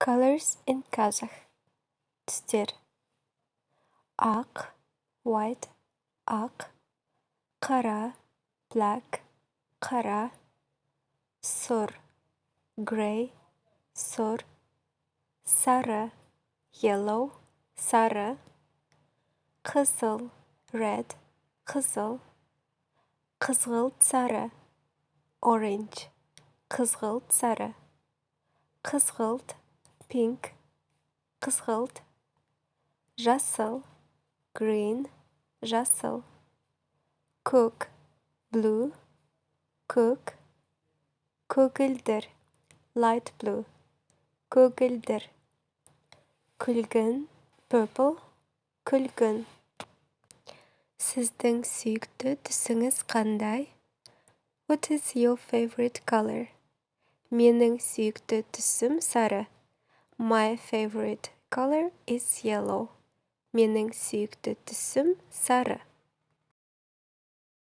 Colors in Kazakh. Түстер. Ақ, white, ақ. Қара, black, қара. Сұр, gray, сұр. Сары, yellow, сары. Қызыл, red, қызыл. Қызғылт сары, orange, қызғылт сары. Қызғылт, pink, қызғылт. Жасыл, green, жасыл. Көк, blue, көк. Көгілдір, light blue, көгілдір. Күлгін, purple, күлгін. Сіздің сүйікті түсіңіз қандай? What is your favorite color? Менің сүйікті түсім сары. My favorite color is yellow. Менің сүйікті түсім сары.